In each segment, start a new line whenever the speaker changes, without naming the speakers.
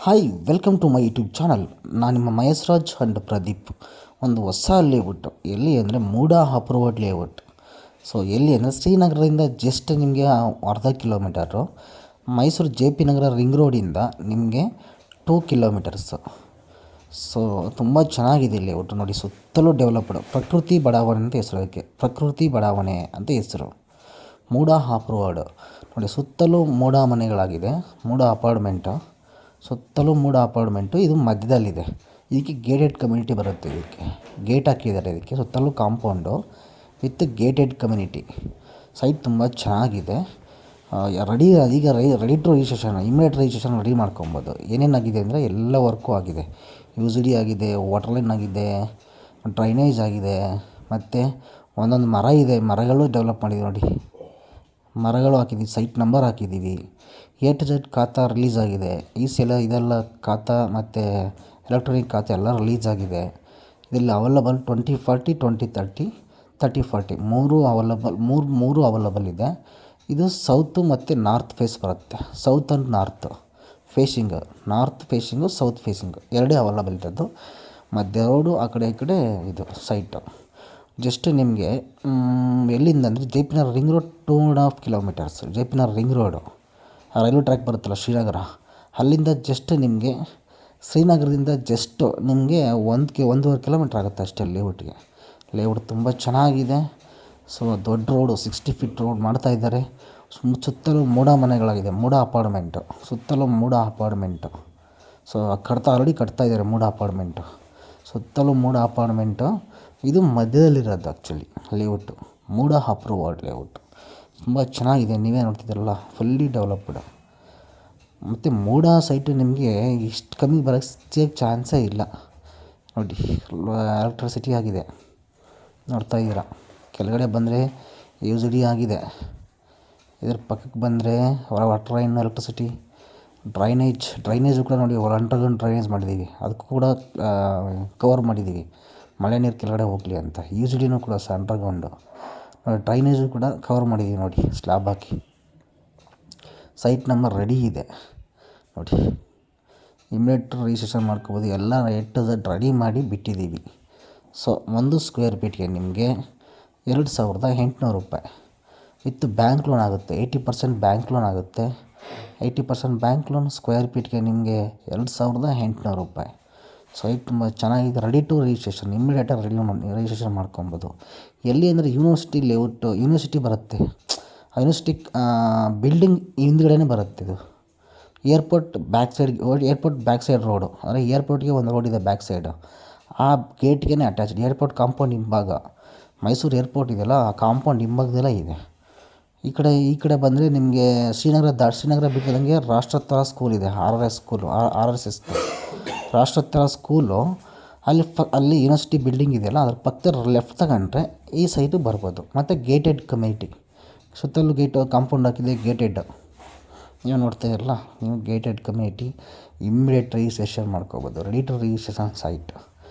Hi welcome to my YouTube channel. ನಾನು ನಿಮ್ಮ ಮಹೇಶ್ರಾಜ್ and Pradeep. ಒಂದು ಹೊಸ ಲೇಔಟ್ ಎಲ್ಲಿ ಅಂದರೆ ಮೂಡಾ ಅಪ್ರೂವ್ಡ್ ಲೇಔಟ್. ಸೊ ಎಲ್ಲಿ ಅಂದರೆ ಶ್ರೀನಗರದಿಂದ ಜಸ್ಟ್ ನಿಮಗೆ ಅರ್ಧ kilometre, Mysuru J P Nagar ring ರೋಡಿಂದ ನಿಮಗೆ 2 ಕಿಲೋಮೀಟರ್ಸು. ಸೊ ತುಂಬ ಚೆನ್ನಾಗಿದೆ ಲೇಔಟ್ ನೋಡಿ. ಸುತ್ತಲೂ ಡೆವಲಪ್ಡ್ ಪ್ರಕೃತಿ ಬಡಾವಣೆ ಅಂತ ಹೆಸರು, ಅದಕ್ಕೆ ಪ್ರಕೃತಿ ಬಡಾವಣೆ ಅಂತ ಹೆಸರು. ಮೂಡಾ ಅಪ್ರೂವ್ಡ್ ನೋಡಿ. ಸುತ್ತಲೂ ಮೂಡಾ ಮನೆಗಳಾಗಿದೆ, ಮೂಡಾ ಅಪಾರ್ಟ್ಮೆಂಟು. ಸುತ್ತಲೂ ಮೂಡಾ ಅಪಾರ್ಟ್ಮೆಂಟು. ಇದು ಮಧ್ಯದಲ್ಲಿದೆ. ಇದಕ್ಕೆ ಗೇಟೆಡ್ ಕಮ್ಯುನಿಟಿ ಬರುತ್ತೆ. ಇದಕ್ಕೆ ಗೇಟ್ ಹಾಕಿದ್ದಾರೆ. ಇದಕ್ಕೆ ಸುತ್ತಲೂ compound with gated community. Site ತುಂಬ ಚೆನ್ನಾಗಿದೆ. ಈಗ ready to registration, immediate registration ready ಮಾಡ್ಕೊಬೋದು. ಏನೇನಾಗಿದೆ ಅಂದರೆ ಎಲ್ಲ ವರ್ಕು ಆಗಿದೆ. UCD ಆಗಿದೆ, ವಾಟರ್ ಲೈನ್ ಆಗಿದೆ, ಡ್ರೈನೇಜ್ ಆಗಿದೆ, ಮತ್ತು ಒಂದೊಂದು ಮರ ಇದೆ, ಮರಗಳು ಡೆವಲಪ್ ಮಾಡಿದೆ ನೋಡಿ. ಮರಗಳು ಹಾಕಿದ್ದೀವಿ, ಸೈಟ್ ನಂಬರ್ ಹಾಕಿದ್ದೀವಿ. A to Z ಖಾತಾ ರಿಲೀಸ್ ಆಗಿದೆ. ಈ ಸಲ ಇದೆಲ್ಲ ಖಾತಾ ಮತ್ತು ಎಲೆಕ್ಟ್ರಾನಿಕ್ ಖಾತೆ ಎಲ್ಲ ರಿಲೀಸ್ ಆಗಿದೆ. ಇದರಲ್ಲಿ ಅವೈಲಬಲ್ 2040, 2030, 3040 ಮೂರು ಅವೈಲಬಲ್ ಇದೆ. ಇದು ಸೌತು ಮತ್ತು ನಾರ್ತ್ ಫೇಸ್ ಬರುತ್ತೆ. South and north facing south facing ಎರಡೇ ಅವೈಲಬಲ್ ಇರೋದು. ಮಧ್ಯ ರೋಡು ಆ ಕಡೆ ಈ ಕಡೆ ಇದು ಸೈಟು. ಜಸ್ಟ್ ನಿಮಗೆ ಎಲ್ಲಿಂದ ಅಂದರೆ J P Nagar ring road 2.5 kilometres. J P Nagar ring road railway track ಬರುತ್ತಲ್ಲ ಶ್ರೀನಗರ, ಅಲ್ಲಿಂದ ಜಸ್ಟ್ ನಿಮಗೆ ಶ್ರೀನಗರದಿಂದ ಜಸ್ಟು ನಿಮಗೆ 1.5 ಕಿಲೋಮೀಟ್ರ್ ಆಗುತ್ತೆ ಅಷ್ಟೇ ಲೇಔಟ್ಗೆ. ಲೇಔಟ್ ತುಂಬ ಚೆನ್ನಾಗಿದೆ. ಸೊ ದೊಡ್ಡ ರೋಡು, 60 ಫೀಟ್ ರೋಡ್ ಮಾಡ್ತಾಯಿದ್ದಾರೆ. ಸುತ್ತಲೂ ಮೂಡಾ ಮನೆಗಳಾಗಿದೆ, ಮೂಡಾ ಅಪಾರ್ಟ್ಮೆಂಟು. ಸುತ್ತಲೂ ಮೂಡಾ ಅಪಾರ್ಟ್ಮೆಂಟು. ಸೊ ಆಲ್ರೆಡಿ ಕಟ್ತಾ ಇದ್ದಾರೆ ಮೂಡಾ ಅಪಾರ್ಟ್ಮೆಂಟು. ಸುತ್ತಲೂ ಮೂಡಾ ಅಪಾರ್ಟ್ಮೆಂಟು. ಇದು ಮಧ್ಯದಲ್ಲಿರೋದು actually layout, MUDA approved layout. ತುಂಬ ಚೆನ್ನಾಗಿದೆ. ನೀವೇ ನೋಡ್ತಿದ್ದೀರಲ್ಲ, ಫುಲ್ಲಿ ಡೆವಲಪ್ಡ್. ಮತ್ತು ಮೂಡಾ ಸೈಟು ನಿಮಗೆ ಇಷ್ಟು ಕಮ್ಮಿ ಬರೋಕ್ಕೆ ಚಾನ್ಸೇ ಇಲ್ಲ ನೋಡಿ. ಎಲೆಕ್ಟ್ರಿಸಿಟಿ ಆಗಿದೆ, ನೋಡ್ತಾ ಇದ್ದೀರಾ. ಕೆಳಗಡೆ ಬಂದರೆ UCD ಆಗಿದೆ. ಇದ್ರ ಪಕ್ಕಕ್ಕೆ ಬಂದರೆ ವಾಟರ್ ಲೈನ್, ಎಲೆಕ್ಟ್ರಿಸಿಟಿ, ಡ್ರೈನೇಜು ಕೂಡ ನೋಡಿ. ಅಂಡರ್ಗ್ರೌಂಡ್ ಡ್ರೈನೇಜ್ ಮಾಡಿದ್ದೀವಿ, ಅದಕ್ಕೂ ಕೂಡ ಕವರ್ ಮಾಡಿದ್ದೀವಿ, ಮಳೆ ನೀರು ಕೆಳಗಡೆ ಹೋಗಲಿ ಅಂತ. UCDನೂ ಕೂಡ ಅಂಡರ್ಗ್ರೌಂಡು. ಡ್ರೈನೇಜು ಕೂಡ ಕವರ್ ಮಾಡಿದ್ದೀವಿ ನೋಡಿ, ಸ್ಲ್ಯಾಬ್ ಹಾಕಿ. ಸೈಟ್ ನಂಬರ್ ರೆಡಿ ಇದೆ ನೋಡಿ. ಇಮಿಡಿಯೇಟ್ ರಿಜಿಸ್ಟ್ರೇಷನ್ ಮಾಡ್ಕೋಬೋದು. ಎಲ್ಲ A to Z ರೆಡಿ ಮಾಡಿ ಬಿಟ್ಟಿದ್ದೀವಿ. ಸೊ 1 ಸ್ಕ್ವೇರ್ ಫೀಟ್ಗೆ ನಿಮಗೆ 2,800 ರೂಪಾಯಿ ವಿತ್ ಬ್ಯಾಂಕ್ ಲೋನ್ ಆಗುತ್ತೆ. 80% ಬ್ಯಾಂಕ್ ಲೋನ್ ಆಗುತ್ತೆ. 80% ಬ್ಯಾಂಕ್ ಲೋನ್. ಸ್ಕ್ವೇರ್ ಫೀಟ್ಗೆ ನಿಮಗೆ 2,800 ರೂಪಾಯಿ. ಸೈಟ್ ತುಂಬ ಚೆನ್ನಾಗಿದೆ. ರೆಡಿ ಟು ರಿಜಿಸ್ಟ್ರೇಷನ್, ಇಮಿಡಿಯೇಟಾಗಿ ರಿಜಿಸ್ಟ್ರೇಷನ್ ಮಾಡ್ಕೊಬೋದು. ಎಲ್ಲಿ ಅಂದರೆ ಯೂನಿವರ್ಸಿಟಿ ಲೇಔಟು, ಯೂನಿವರ್ಸಿಟಿ ಬರುತ್ತೆ. ಆ ಯೂನಿವರ್ಸಿಟಿ ಬಿಲ್ಡಿಂಗ್ ಹಿಂದ್ಗಡೆನೇ ಬರುತ್ತೆ ಇದು. ಏರ್ಪೋರ್ಟ್ ಬ್ಯಾಕ್ ಸೈಡ್ ರೋಡು, ಅಂದರೆ ಏರ್ಪೋರ್ಟ್ಗೆ ಒಂದು ರೋಡ್ ಇದೆ ಬ್ಯಾಕ್ ಸೈಡು. ಆ ಗೇಟ್ಗೆ ಅಟ್ಯಾಚ್ಡ್. ಏರ್ಪೋರ್ಟ್ ಕಾಂಪೌಂಡ್ ಹಿಂಭಾಗ, ಮೈಸೂರು ಏರ್ಪೋರ್ಟ್ ಇದೆಯಲ್ಲ, ಆ ಕಾಂಪೌಂಡ್ ಹಿಂಭಾಗದೆಲ್ಲ ಇದೆ. ಈ ಕಡೆ ಬಂದರೆ ನಿಮಗೆ ಶ್ರೀನಗರ ಬಿಟ್ಟಿದಂಗೆ ರಾಷ್ಟ್ರೋತ್ತರ ಸ್ಕೂಲ್ ಇದೆ. RRS school, RSS Rashtrottara school. ಅಲ್ಲಿ ಯೂನಿವರ್ಸಿಟಿ ಬಿಲ್ಡಿಂಗ್ ಇದೆಯಲ್ಲ, ಅದ್ರ ಪಕ್ಕದ ಲೆಫ್ಟ್ ತಗೊಂಡ್ರೆ ಈ ಸೈಟು ಬರ್ಬೋದು. ಮತ್ತು ಗೇಟೆಡ್ ಕಮ್ಯುನಿಟಿ, ಸುತ್ತಲೂ ಕಾಂಪೌಂಡ್ ಹಾಕಿದೆ, ಗೇಟೆಡ್. ನೀವು ನೋಡ್ತಾ ಇರಲ್ಲ, ನೀವು ಗೇಟೆಡ್ ಕಮ್ಯುನಿಟಿ. ಇಮ್ಮಿಡಿಯೇಟ್ ರಿಜಿಸ್ಟ್ರೇಷನ್ ಮಾಡ್ಕೋಬೋದು. Ready to registration site.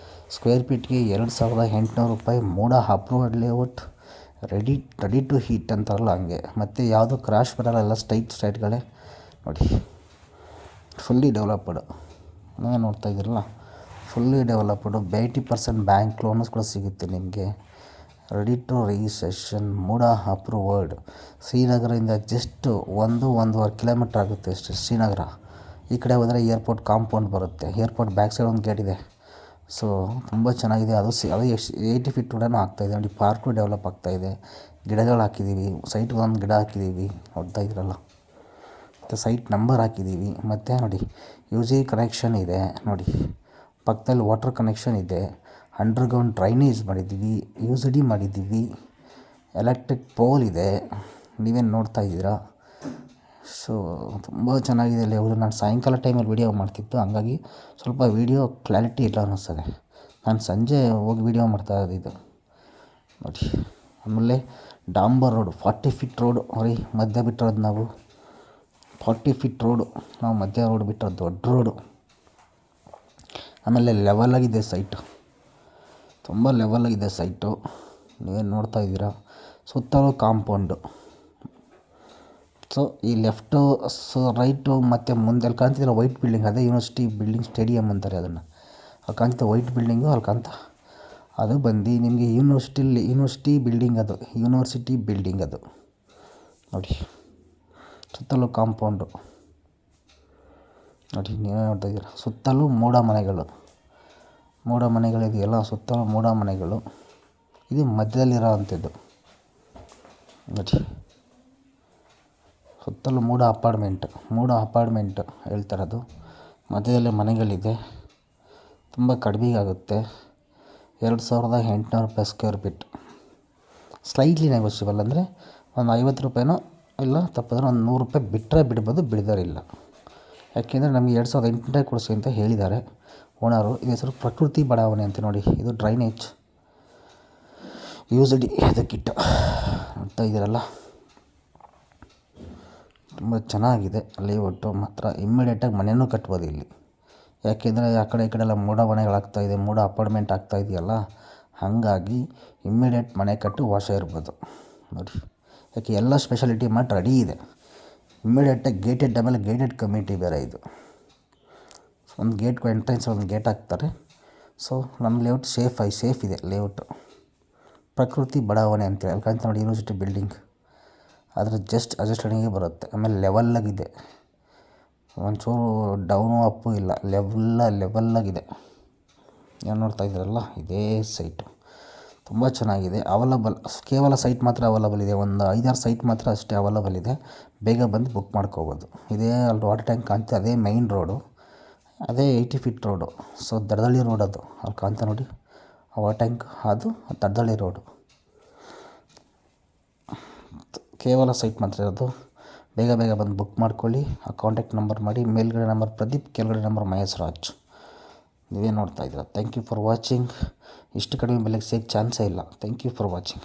Square ಫೀಟ್ಗೆ 2,800 ರೂಪಾಯಿ. MUDA approved layout. Ready to heat ಅಂತಾರಲ್ಲ ಹಂಗೆ. ಮತ್ತು ಯಾವುದು ಕ್ರಾಶ್ ಬರೋಲ್ಲ, ಎಲ್ಲ ಸ್ಟ್ರೈಟ್ಗಳೇ ನೋಡಿ. Fully developed. ನೀವೇ ನೋಡ್ತಾ ಇದ್ದೀರಲ್ಲ, ಫುಲ್ಲಿ ಡೆವಲಪ್ಡು. 80% ಬ್ಯಾಂಕ್ ಲೋನ್ಸ್ ಕೂಡ ಸಿಗುತ್ತೆ ನಿಮಗೆ. Ready to registration, MUDA approved. ಶ್ರೀನಗರದಿಂದ ಜಸ್ಟ್ 1.5 ಕಿಲೋಮೀಟ್ರ್ ಆಗುತ್ತೆ ಅಷ್ಟೇ ಶ್ರೀನಗರ. ಈ ಕಡೆ ಹೋದರೆ ಏರ್ಪೋರ್ಟ್ ಕಾಂಪೌಂಡ್ ಬರುತ್ತೆ. ಏರ್ಪೋರ್ಟ್ ಬ್ಯಾಕ್ ಸೈಡ್ ಒಂದು ಗೇಟ್ ಇದೆ. ಸೊ ತುಂಬ ಚೆನ್ನಾಗಿದೆ. ಅದು 80 ಫೀಟ್ ರೋಡನ್ನು ಆಗ್ತಾಯಿದೆ ನೋಡಿ. ಪಾರ್ಕು ಡೆವಲಪ್ ಆಗ್ತಾಯಿದೆ. ಗಿಡಗಳು ಹಾಕಿದ್ದೀವಿ, ಸೈಟ್ಗೆ ಒಂದು ಗಿಡ ಹಾಕಿದ್ದೀವಿ, ನೋಡ್ತಾ ಇದ್ದೀರಲ್ಲ. ಮತ್ತು ಸೈಟ್ ನಂಬರ್ ಹಾಕಿದ್ದೀವಿ. ಮತ್ತು ನೋಡಿ, UCD ಕನೆಕ್ಷನ್ ಇದೆ ನೋಡಿ. ಪಕ್ಕದಲ್ಲಿ ವಾಟರ್ ಕನೆಕ್ಷನ್ ಇದೆ. ಅಂಡರ್ಗ್ರೌಂಡ್ ಡ್ರೈನೇಜ್ ಮಾಡಿದ್ದೀವಿ, UCD ಮಾಡಿದ್ದೀವಿ. ಎಲೆಕ್ಟ್ರಿಕ್ ಪೋಲ್ ಇದೆ, ನೀವೇನು ನೋಡ್ತಾ ಇದ್ದೀರಾ. ಸೊ ತುಂಬ ಚೆನ್ನಾಗಿದೆ ಲೇಔಟ್. ನಾನು ಸಾಯಂಕಾಲ ಟೈಮಲ್ಲಿ ವೀಡಿಯೋ ಮಾಡ್ತಿದ್ದು, ಹಂಗಾಗಿ ಸ್ವಲ್ಪ ವೀಡಿಯೋ ಕ್ಲಾರಿಟಿ ಇಲ್ಲ ಅನ್ನಿಸ್ತದೆ. ನಾನು ಸಂಜೆ ಹೋಗಿ ವೀಡಿಯೋ ಮಾಡ್ತಾ ಇರೋದು ಇದು ನೋಡಿ. ಆಮೇಲೆ ಡಾಂಬರ್ ರೋಡು, 40 ಫೀಟ್ ರೋಡು ರೀ ಮಧ್ಯ ಬಿಟ್ಟಿರೋದು ನಾವು. 40 ಫೀಟ್ ರೋಡು ನಾವು ಮಧ್ಯ ರೋಡ್ ಬಿಟ್ಟಿರೋದು, ದೊಡ್ಡ ರೋಡು. ಆಮೇಲೆ ಲೆವೆಲಾಗಿದೆ ಸೈಟು, ತುಂಬ ಲೆವೆಲಾಗಿದೆ ಸೈಟು. ನೀವೇನು ನೋಡ್ತಾ ಇದ್ದೀರಾ. ಸುತ್ತಲೂ ಕಾಂಪೌಂಡು, ಸೊ ಈ ಲೆಫ್ಟು ರೈಟು ಮತ್ತು ಮುಂದೆ ಅಲ್ಲಿ ಕಾಣ್ತಿದ್ದಿಲ್ಲ ವೈಟ್ ಬಿಲ್ಡಿಂಗ್, ಅದೇ ಯೂನಿವರ್ಸಿಟಿ ಬಿಲ್ಡಿಂಗ್, ಸ್ಟೇಡಿಯಂ ಅಂತಾರೆ ಅದನ್ನು. ಅಲ್ಲಿ ಕಾಣ್ತಿದ್ದ ವೈಟ್ ಬಿಲ್ಡಿಂಗು ಅಲ್ಲಿ ಕಾಣ್ತಾ, ಅದು ಬಂದು ನಿಮಗೆ ಯೂನಿವರ್ಸಿಟಿ ಬಿಲ್ಡಿಂಗ್, ಅದು ಯೂನಿವರ್ಸಿಟಿ ಬಿಲ್ಡಿಂಗ್ ಅದು ನೋಡಿ. ಸುತ್ತಲೂ ಕಾಂಪೌಂಡು ನೋಡಿ, ನೀವೇ ನೋಡ್ತಾ ಇದ್ದೀರ. ಸುತ್ತಲೂ ಮೂಡ ಮನೆಗಳಿದೆಯಲ್ಲ, ಸುತ್ತಲೂ ಮೂಡ ಮನೆಗಳು. ಇದು ಮಧ್ಯದಲ್ಲಿರೋ ಅಂಥದ್ದು ನೋಡಿ. ಸುತ್ತಲೂ ಮೂಡ ಅಪಾರ್ಟ್ಮೆಂಟ್ ಹೇಳ್ತಾರದು. ಮಧ್ಯದಲ್ಲಿ ಮನೆಗಳಿದೆ. ತುಂಬ ಕಡಿಮೆಗಾಗುತ್ತೆ. 2800 ರೂಪಾಯಿ ಸ್ಕ್ವೇರ್ ಫೀಟ್. ಸ್ಲೈಟ್ಲಿ ನೆಗೋಷಿಯಬಲ್, ಅಂದರೆ ಒಂದು 50 ರೂಪಾಯಿನೋ ಇಲ್ಲ ತಪ್ಪಿದ್ರೆ ಒಂದು 100 ರೂಪಾಯಿ ಬಿಟ್ಟರೆ ಬಿಡ್ಬೋದು, ಬಿಡೋರಿಲ್ಲ. ಯಾಕೆಂದರೆ ನಮಗೆ 2800 ಕೊಡಿಸಿ ಅಂತ ಹೇಳಿದ್ದಾರೆ ಓನರು. ಇದು ಹೆಸರು ಪ್ರಕೃತಿ ಬಡಾವಣೆ ಅಂತ ನೋಡಿ. ಇದು ಡ್ರೈನೇಜ್ ಯೂಸ್ಡ್ ಅದಕ್ಕಿಟ್ಟು ನೋಡ್ತಾ ಇದ್ದೀರಲ್ಲ. ತುಂಬ ಚೆನ್ನಾಗಿದೆ ಲೇಔಟು ಮಾತ್ರ. ಇಮ್ಮಿಡಿಯೇಟಾಗಿ ಮನೆಯೂ ಕಟ್ಬೋದು ಇಲ್ಲಿ. ಯಾಕೆಂದರೆ ಆ ಕಡೆ ಈ ಕಡೆ ಎಲ್ಲ ಮೂಡ ಮನೆಗಳಾಗ್ತಾಯಿದೆ, ಮೂಡ ಅಪಾರ್ಟ್ಮೆಂಟ್ ಆಗ್ತಾಯಿದೆಯಲ್ಲ, ಹಾಗಾಗಿ ಇಮ್ಮಿಡಿಯೇಟ್ ಮನೆ ಕಟ್ಟಿ ವಾಸ ಇರ್ಬೋದು ನೋಡಿ. ಯಾಕೆ ಎಲ್ಲ ಸ್ಪೆಷಾಲಿಟಿ ಮಾಡಿ ರೆಡಿ ಇದೆ. ಇಮ್ಮಿಡಿಯೇಟಾಗಿ ಗೇಟೆಡ್, ಆಮೇಲೆ ಗೇಟೆಡ್ ಕಮ್ಯುನಿಟಿ ಬೇರೆ ಇದು. ಒಂದು ಗೇಟ್ ಎಂಟ್ರೆನ್ಸ್ ಒಂದು ಗೇಟ್ ಹಾಕ್ತಾರೆ. ಸೊ ನಮ್ಮ ಲೇಔಟ್ ಸೇಫ್ ಇದೆ ಲೇಔಟು. ಪ್ರಕೃತಿ ಬಡಾವಣೆ ಅಂತೇಳಿ ಅಲ್ಲಿ ಕಾಣ್ತಾ ನೋಡಿ, ಯೂನಿವರ್ಸಿಟಿ ಬಿಲ್ಡಿಂಗ್. ಅದರ ಜಸ್ಟ್ ಅಡ್ಜಸ್ಟೆಡ್ಗೆ ಬರುತ್ತೆ. ಆಮೇಲೆ ಲೆವೆಲ್ಲಾಗಿದೆ, ಒಂಚೂರು ಡೌನು ಅಪ್ಪು ಇಲ್ಲ, ಲೆವೆಲ್ಲಾಗಿದೆ. ಏನು ನೋಡ್ತಾ ಇದ್ದೀರಲ್ಲ, ಇದೇ ಸೈಟು ತುಂಬ ಚೆನ್ನಾಗಿದೆ. ಕೇವಲ ಸೈಟ್ ಮಾತ್ರ ಅವೈಲಬಲ್ ಇದೆ. ಒಂದು 5-6 ಸೈಟ್ ಮಾತ್ರ ಅಷ್ಟೇ ಅವೈಲಬಲ್ ಇದೆ. ಬೇಗ ಬಂದು ಬುಕ್ ಮಾಡ್ಕೋಬೋದು. ಇದೇ ಅಲ್ಲಿ ವಾಟರ್ ಟ್ಯಾಂಕ್ ಕಾಣ್ತಾ, ಅದೇ ಮೈನ್ ರೋಡು, ಅದೇ 80 ಫೀಟ್ ರೋಡು. ಸೊ ದಡದಳ್ಳಿ ರೋಡ್ ಅದು, ಅಲ್ಲಿ ಕಾಣ್ತಾ ನೋಡಿ ಆ ವಾಟರ್ ಟ್ಯಾಂಕ್, ಅದು ದಡದಳ್ಳಿ ರೋಡು. ಕೇವಲ ಸೈಟ್ ಮಾತ್ರ ಇರೋದು. ಬೇಗ ಬಂದು ಬುಕ್ ಮಾಡ್ಕೊಳ್ಳಿ. ಆ ಕಾಂಟ್ಯಾಕ್ಟ್ ನಂಬರ್ ಮಾಡಿ. ಮೇಲ್ಗಡೆ ನಂಬರ್ ಪ್ರದೀಪ್, ಕೆಳಗಡೆ ನಂಬರ್ ಮಹೇಶ್ ರಾಜ್. ನೀವೇ ನೋಡ್ತಾ ಇದ್ದೀರಾ. Thank you for watching. ಇಷ್ಟು ಕಡಿಮೆ ಬೆಲೆಗೆ ಸಿಗಕ್ಕೆ ಚಾನ್ಸೇ ಇಲ್ಲ. Thank you for watching.